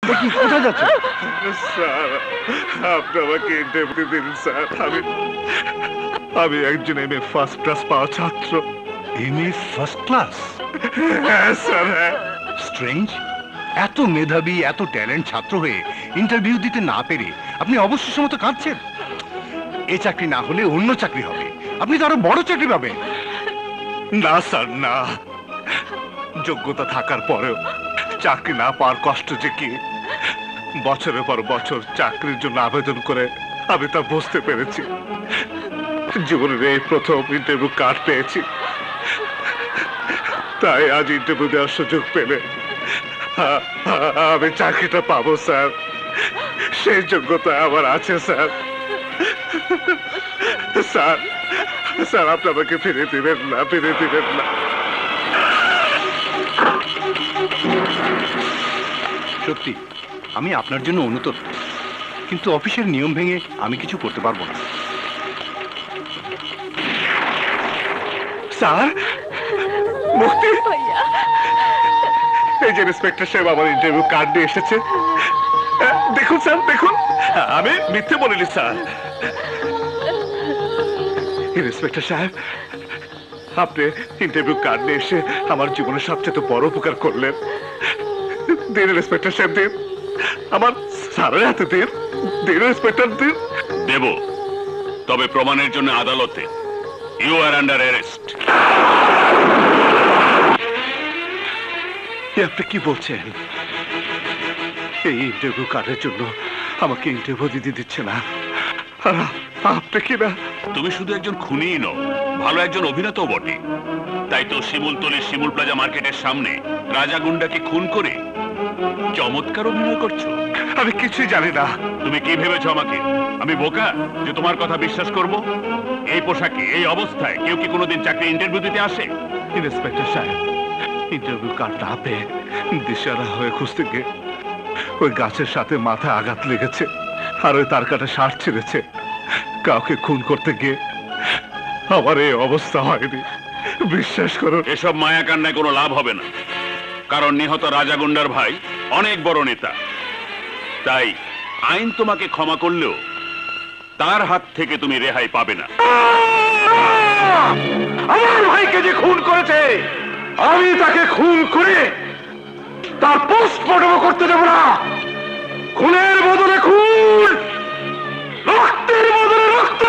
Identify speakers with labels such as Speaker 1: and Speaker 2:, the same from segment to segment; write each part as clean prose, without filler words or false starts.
Speaker 1: দেখি কোথায় যাচ্ছে?
Speaker 2: স্যার আপনি আমাকে ইন্টারভিউ দিন স্যার। আমি একজন এমএ ফার্স্ট ক্লাস পাওয়া ছাত্র।
Speaker 1: MA first class?
Speaker 2: হ্যাঁ স্যার, হ্যাঁ।
Speaker 1: স্ট্রেঞ্জ, এত মেধাবী এত ট্যালেন্ট ছাত্র হয়ে ইন্টারভিউ দিতে না পেরে আপনি অবশেষের মতো কাঁদছেন। এই চাকরি না হলে অন্য চাকরি হবে, আপনি তো আরো বড় চাকরি পাবেন।
Speaker 2: না স্যার না, যোগ্যতা থাকার পরেও চাকরি না পাওয়ার কষ্ট যে কি, বছরের পর বছর চাকরির জন্য আবেদন করে আমি তা বুঝতে পেরেছি। জীবনের এই প্রথম ইন্টারভিউ কার্ড পেয়েছি, তাই আজ ইন্টারভিউ দেওয়ার সুযোগ পেলে আমি চাকরিটা পাবো স্যার। সেই যোগ্যতা আমার আছে স্যার। স্যার স্যার আপনি আমাকে ফিরে দিবেন না, ফিরে দিবেন না।
Speaker 1: সত্যি আমি আপনার জন্য অনুতপ্ত, কিন্তু অফিসের নিয়ম ভেঙে আমি কিছু করতে পারবো না।
Speaker 2: স্যার মুক্তি, এই যে ইন্সপেক্টর সাহেব আমার ইন্টারভিউ কার্ড নিয়ে এসেছে। দেখুন স্যার, দেখুন, আমি মিথ্যে বলিনি স্যার। ইন্সপেক্টর সাহেব, আপনি ইন্টারভিউ কার্ড নিয়ে এসে আমার জীবনের সবচেয়ে বড় উপকার করলেন। দিন ইন্সপেক্টর সাহেব, দিন, আমার স্যারের হাতে দিন, দিন ইন্সপেক্টর, দিন।
Speaker 3: দেব, তবে প্রমাণের জন্য আদালতে। You are under arrest.
Speaker 2: আপনি কি বলছেন? এই ইন্টারভিউ কার্ডের জন্য আমাকে ইন্টারভিউ দিতে দিচ্ছে না? আপনি কি না?
Speaker 3: তুমি শুধু একজন খুনিই নও, ভালো একজন অভিনেতাও বটে। তাই তো শিমুলতলির শিমুল প্লাজা মার্কেটের সামনে রাজা গুন্ডাকে খুন করে চমৎকার অভিনয় করছো।
Speaker 2: আমি কিছুই জানি না।
Speaker 3: তুমি কি ভেবেছো আমাকে আমি বোকা যে তোমার কথা বিশ্বাস করব? এই পোশাকে এই অবস্থায় কেউ কি কোনোদিন চাকরি ইন্টারভিউ দিতে আসে?
Speaker 2: ইন্সপেক্টর সাহেব, ইন্টারভিউ কার্ড না পেয়ে দিশারা হয়ে খুঁজতে গিয়ে ওই গাছের সাথে মাথা আঘাত লেগেছে, আর ওই তার কাটা শার্ট ছিঁড়েছে। কাউকে খুন করতে গিয়ে আমার এই অবস্থা হয়নি, বিশ্বাস করুন।
Speaker 3: এসব মায়াকান্নায় কোনো লাভ হবে না, কারণ নিহত রাজা গুন্ডার ভাই অনেক বড় নেতা। তাই আইন তোমাকে ক্ষমা করলেও তার হাত থেকে তুমি রেহাই পাবে না।
Speaker 2: আমার ভাইকে যে খুন করেছে, আমি তাকে খুন করে তার পোস্টমর্টম করতে দেব না। খুনের বদলে খুন, রক্তের বদলে রক্ত।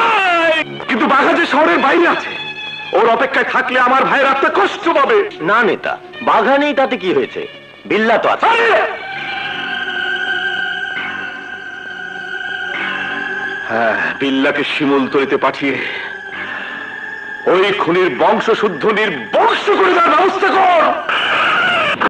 Speaker 2: কিন্তু বাঘা যে শহরের বাইরে আছে, ওর অপেক্ষায় থাকলে আমার ভাইয়ের আত্মা কষ্ট পাবে।
Speaker 4: না নেতা, বাঘা নেই তাতে কি হয়েছে? বিল্লা তো আছে।
Speaker 2: হ্যাঁ, বিল্লাকে শিমুলতলিতে পাঠিয়ে ওই খুনির বংশশুদ্ধ নির্বংশ করে দেওয়ার ব্যবস্থা কর।